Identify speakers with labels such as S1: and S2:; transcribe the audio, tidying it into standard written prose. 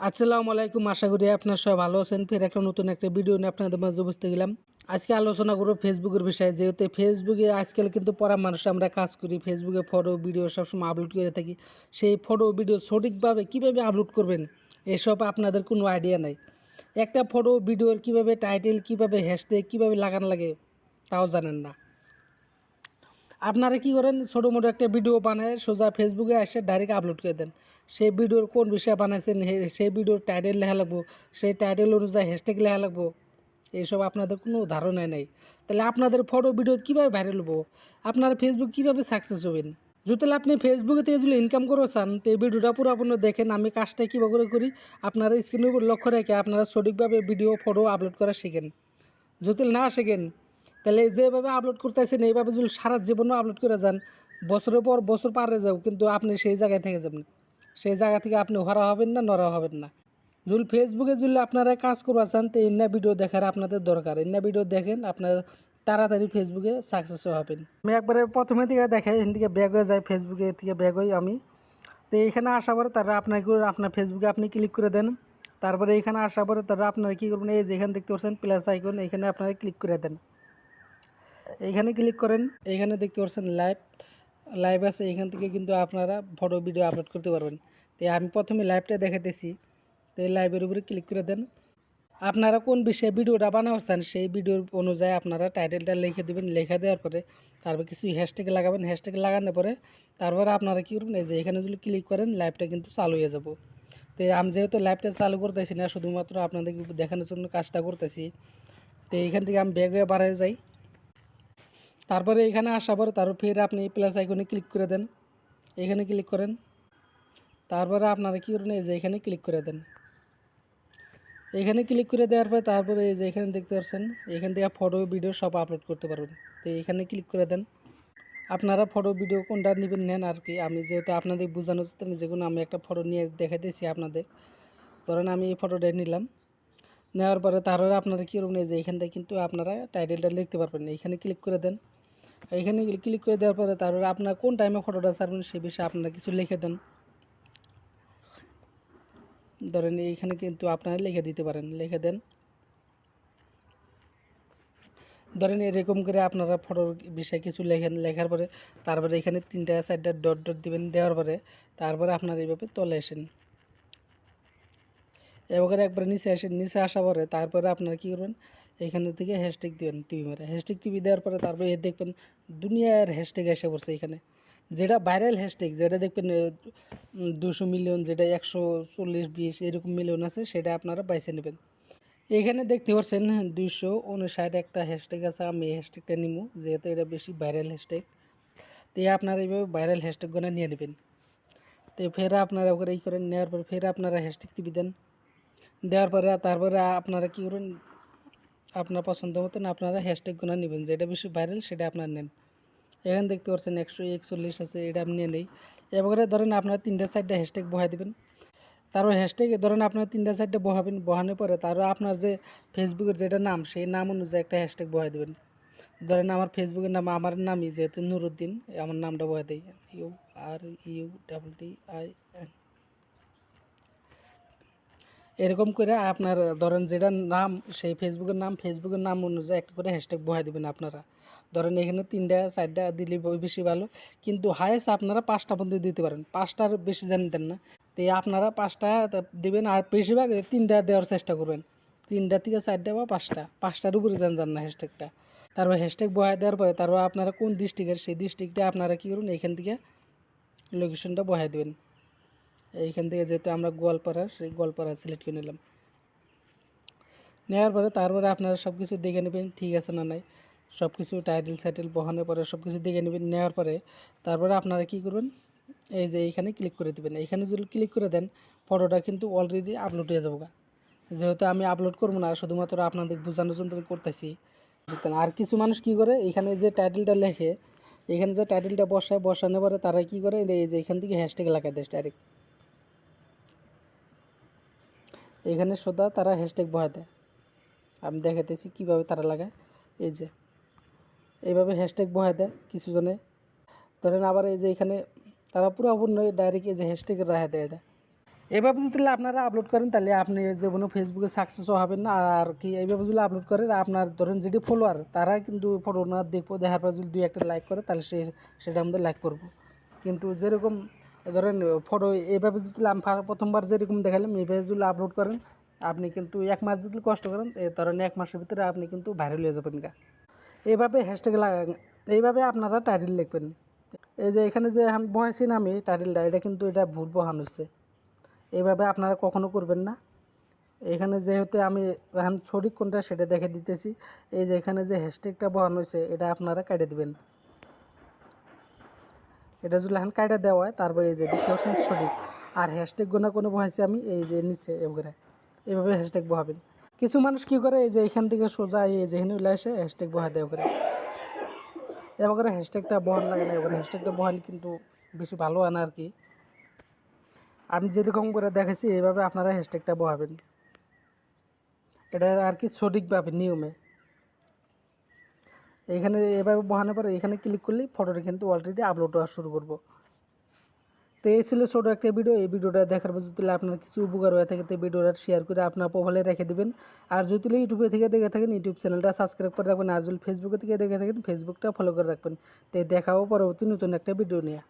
S1: আসসালামু আলাইকুম, আশা করি আপনার সবাই ভালো আছেন। ফের একটা নতুন একটা ভিডিও নিয়ে আপনাদের মাঝে বুঝতে গেলাম। আজকে আলোচনা করব ফেসবুকের বিষয়ে। যেহেতু ফেসবুকে আজকাল কিন্তু পড়া মানুষ আমরা কাজ করি, ফেসবুকে ফটো ভিডিও সবসময় আপলোড করে থাকি। সেই ফটো ভিডিও সঠিকভাবে কীভাবে আপলোড করবেন এসব আপনাদের কোনো আইডিয়া নাই। একটা ফটো ভিডিওর কীভাবে টাইটেল, কীভাবে হ্যাশট্যাগ, কীভাবে লাগানো লাগে তাও জানেন না। আপনারা কী করেন, ছোটো মোটো একটা ভিডিও বানায় সোজা ফেসবুকে এসে ডাইরেক্ট আপলোড করে দেন। সেই ভিডিওর কোন বিষয়ে বানাইছেন, সেই ভিডিওর টাইটেল লেখা লাগবো, সেই টাইটেল অনুযায়ী হ্যাশট্যাগ লেখা লাগবো, এইসব আপনাদের কোনো ধারণাই নেই। তাহলে আপনাদের ফটো ভিডিও কীভাবে ভাইরাল হবো, আপনারা ফেসবুক কীভাবে সাকসেস হবেন? যদি আপনি ফেসবুকে থেকে যদি ইনকাম করতে চান তো এই ভিডিওটা পুরোপুরি দেখেন। আমি কাজটা কীভাবে করি আপনারা স্ক্রিনের উপর লক্ষ্য রেখে আপনারা সঠিকভাবে ভিডিও ফটো আপলোড করা শিখেন। যদি না শেখেন তাহলে যেভাবে আপলোড করতেছেন এইভাবে যদি সারা জীবনও আপলোড করে যান, বছরের পর বছর পার হয়ে যাও, কিন্তু আপনি সেই জায়গায় থেকে যাবেন। সেই জায়গা থেকে আপনি হরা হবেন না, নড়া হবেন না। যদি ফেসবুকে যদি আপনারা কাজ করবা চান তো ইন্না ভিডিও দেখার আপনাদের দরকার। ইন্না ভিডিও দেখেন, আপনার তাড়াতাড়ি ফেসবুকে সাকসেস হবেন। আমি একবারে প্রথমে থেকে দেখাই, এখান থেকে ব্যাগ হয়ে যায়, ফেসবুকে থেকে ব্যাগ হই আমি। তো এইখানে আসার পরে তারা আপনার ফেসবুকে আপনি ক্লিক করে দেন। তারপরে এইখানে আসার পরে তারা আপনারা কী করবেন, এই যে এখানে দেখতে পাচ্ছেন প্লাস আইকন, এখানে আপনারা ক্লিক করে দেন। এইখানে ক্লিক করেন, এইখানে দেখতে পাচ্ছেন লাইভ লাইভ আছে, এখান থেকে কিন্তু আপনারা ফটো ভিডিও আপলোড করতে পারবেন। তো আমি প্রথমে লাইভটা দেখাতেছি, তো এই লাইভের উপরে ক্লিক করে দেন। আপনারা কোন বিষয়ে ভিডিওটা বানাতে চান সেই ভিডিওর অনুযায়ী আপনারা টাইটেলটা লিখে দেবেন। লেখা দেওয়ার পরে তারপর কিছু হ্যাশট্যাগ লাগাবেন। হ্যাশট্যাগ লাগানোর পরে তারপরে আপনারা কী করবেন, এই যে এখানে যদি ক্লিক করেন লাইভটা কিন্তু চালু হয়ে যাব। তো আমি যেহেতু লাইভটা চালু করতেছি না, শুধুমাত্র আপনাদের দেখানোর জন্য কাজটা করতেছি। তো এইখান থেকে আমি ব্যাগ হয়ে বাড়ায় যাই। তারপরে এখানে আসার পরে তারপর ফের আপনি প্লাস আইকনে ক্লিক করে দেন। এখানে ক্লিক করেন, তারপরে আপনারা কী করবেন, এই যে এখানে ক্লিক করে দেন। এখানে ক্লিক করে দেওয়ার পরে তারপরে এই যে এখানে দেখতে পাচ্ছেন, এখান থেকে ফটো ভিডিও সব আপলোড করতে পারবেন। তো এখানে ক্লিক করে দেন। আপনারা ফটো ভিডিও কোনটা নেবেন নেন আর কি। আমি যেহেতু আপনাদের বোঝানোর জন্য যে কোনো আমি একটা ফটো নিয়ে দেখাইতেছি আপনাদের। ধরেন আমি এই ফটোটা নিলাম, নেওয়ার পরে তারপরে আপনারা কী করবেন, এই যে এখান থেকে কিন্তু আপনারা টাইটেলটা লিখতে পারবেন। এখানে ক্লিক করে দেন। এখানে ক্লিক করে দেওয়ার পরে তারপরে আপনার কোন টাইমে ফটোটা ছাড়বেন সে বিষয়ে আপনারা কিছু লিখে দেন। ধরেন এইখানে কিন্তু আপনারা লিখে দিতে পারেন, লিখে দেন। ধরেন এরকম করে আপনারা ফটোর বিষয়ে কিছু লেখেন, লেখার পরে তারপরে এখানে 3টা 4টা ডট ডট দিবেন। দেওয়ার পরে তারপরে আপনারা এইভাবে তলে আসেন, এবার একবার নিচে আসেন। নিচে আসা পরে তারপরে আপনারা কী করবেন, এখান থেকে হ্যাশট্যাগ দিবেন টিভি মেরে। হ্যাশট্যাগ টিভি দেওয়ার পরে তারপরে দেখবেন দুনিয়ার হ্যাশট্যাগ এসে পড়ছে এখানে। যেটা ভাইরাল হ্যাশট্যাগ, যেটা দেখবেন 200 মিলিয়ন, যেটা 140 20 এরকম মিলিয়ন আছে, সেটা আপনারা বাইছে নেবেন। এখানে দেখতে পাচ্ছেন 259 একটা হ্যাশট্যাগ আছে। আমি এই হ্যাশট্যাগটা নিব যেহেতু এটা বেশি ভাইরাল হ্যাশট্যাগ। তো আপনারা এইভাবে ভাইরাল হ্যাশট্যাগগুলো নিয়ে নেবেন। তো ফের আপনারা ওখানে এই করেন, নেওয়ার পর ফের আপনারা হ্যাশট্যাগ টিপি দেন। দেওয়ার পরে তারপরে আপনারা কী করুন, আপনার পছন্দ মতন আপনারা হ্যাশট্যাগগুলো নেবেন, যেটা বেশি ভাইরাল সেটা আপনারা নেন। এখানে দেখতে পাচ্ছেন 141 আছে, এটা আপনি নিয়ে নেই। এবারে ধরেন আপনারা 3টা 4টা হ্যাশট্যাগ বহাই দেবেন। তারপর হ্যাশট্যাগে ধরেন আপনার 3টা 4টা বহাবেন, বহানোর পরে তারপর আপনার যে ফেসবুকের যেটা নাম সেই নাম অনুযায়ী একটা হ্যাশট্যাগ বহাই দেবেন। ধরেন আমার ফেসবুকের নাম আমার নামই যেহেতু নুরুদ্দিন, আমার নামটা বহাই দেই URUTTIN। এরকম করে আপনার ধরেন যেটা নাম সেই ফেসবুকের নাম অনুযায়ী একটা করে হ্যাশট্যাগ বহাই দেবেন আপনারা। ধরেন এখানে 3টা 4টা দিলে বেশি ভালো, কিন্তু হায়েস্ট আপনারা 5টা পর্যন্ত দিতে পারেন, 5টার বেশি জানতেন না। তো আপনারা 5টা দেবেন, আর বেশিরভাগ 3টা দেওয়ার চেষ্টা করবেন। 3টা থেকে 4টা বা 5টার উপরে যান না হ্যাশট্যাগটা। তারপর হ্যাশট্যাগ বহাই দেওয়ার পরে তারপর আপনারা কোন ডিস্ট্রিক্টের সেই ডিস্ট্রিক্টটা আপনারা কী করুন, এইখান থেকে লোকেশনটা বহাই দেবেন। এইখান থেকে যেহেতু আমরা গোয়ালপাড়া, সেই গোয়ালপাড়া সিলেক্ট করে নিলাম। নেওয়ার পরে তারপরে আপনারা সব কিছু দেখে নেবেন ঠিক আছে না নাই, সব কিছু টাইটেল বহানোর পরে সব কিছু দেখে নেবেন। নেওয়ার পরে তারপরে আপনারা কী করবেন, এই যে এইখানে ক্লিক করে দেবেন। এইখানে যদি ক্লিক করে দেন ফটোটা কিন্তু অলরেডি আপলোড হয়ে যাবো। যেহেতু আমি আপলোড করবো না, শুধুমাত্র আপনাদের বোঝানোর জন্য করতেছি। আর কিছু মানুষ কি করে, এখানে যে টাইটেলটা লেখে, এখানে যে টাইটেলটা বসানোর পরে তারা কি করে, এই যে এখান থেকে হ্যাশট্যাগ লাগাই দেয় ডাইরেক্ট। এখানে সোজা তারা হ্যাশট্যাগ বহায় দেয়। আমি দেখাতেছি কীভাবে তারা লাগায়। এই যে এইভাবে হ্যাশট্যাগ বহায় দেয় কিছু জনে। ধরেন আবার এই যে এখানে তারা পুরোপুরি ডাইরেক্ট এই যে হ্যাশট্যাগের রাখা দেয় এটা। এভাবে যদি আপনারা আপলোড করেন তাহলে আপনি যেমন ফেসবুকে সাকসেসও হবেন না। আর কি এইভাবে যদি আপলোড করেন আপনার ধরেন যেটি ফলোয়ার তারা কিন্তু ফটো না দেখবো, দেখার পর যদি 2-1 লাইক করে তাহলে সেটা আমাদের লাইক করবো। কিন্তু যেরকম ধরেন ফটো এইভাবে যদি আমি প্রথমবার যেরকম দেখালাম এইভাবে যদি আপলোড করেন আপনি কিন্তু 1 মাস যদি কষ্ট করেন ধরেন 1 মাসের ভিতরে আপনি কিন্তু ভাইরাল হয়ে যাবেন গা। এইভাবে হ্যাশট্যাগ এইভাবে আপনারা টাইটেল লিখবেন। এই যে এখানে যে আমি বহাইছি না আমি টাইটেলটা, এটা কিন্তু এটা ভুল বহানো হচ্ছে। এইভাবে আপনারা কখনো করবেন না। এখানে যেহেতু আমি এখন সঠিক কোনটা সেটা দেখে দিতেছি। এই যে এখানে যে হ্যাশট্যাগটা বহানো হয়েছে এটা আপনারা কেটে দিবেন। এটা যদি এখন কাইটা দেওয়া হয় তারপরে এই যে দেখতে পাচ্ছেন সঠিক। আর হ্যাশট্যাগ কোনো বহাইছি আমি এই যে নিচে এভাবে হ্যাশট্যাগ বহাবেন। কিছু মানুষ কী করে এই যে এখান থেকে সোজা এই যে এখানে উঠে এসে হ্যাশট্যাগ বহাই দেওয়া করে। এবার করে হ্যাশট্যাগটা বহান লাগে না, এবার হ্যাশট্যাগটা বহালে কিন্তু বেশি ভালো হয় না আর কি। আমি যেরকম করে দেখেছি এইভাবে আপনারা হ্যাশট্যাগটা বহাবেন, এটা আর কি সঠিকভাবে নিয়মে। এখানে এভাবে বহানোর পরে এখানে ক্লিক করলেই ফটোটা কিন্তু অলরেডি আপলোড হওয়া শুরু করব। তো এই ছিল ছোটো একটা ভিডিও। এই ভিডিওটা দেখার পর যদি আপনার কিছু উপকার হয়ে থাকে তো ভিডিওটা শেয়ার করে আপনার প্রোফাইলে রেখে দেবেন। আর যদি ইউটিউবে থেকে দেখে থাকেন ইউটিউব চ্যানেলটা সাবস্ক্রাইব করে রাখবেন। আর যদি ফেসবুকে থেকে দেখে থাকেন ফেসবুকটা ফলো করে রাখবেন। তো দেখাও পরবর্তী নতুন একটা ভিডিও নিয়ে।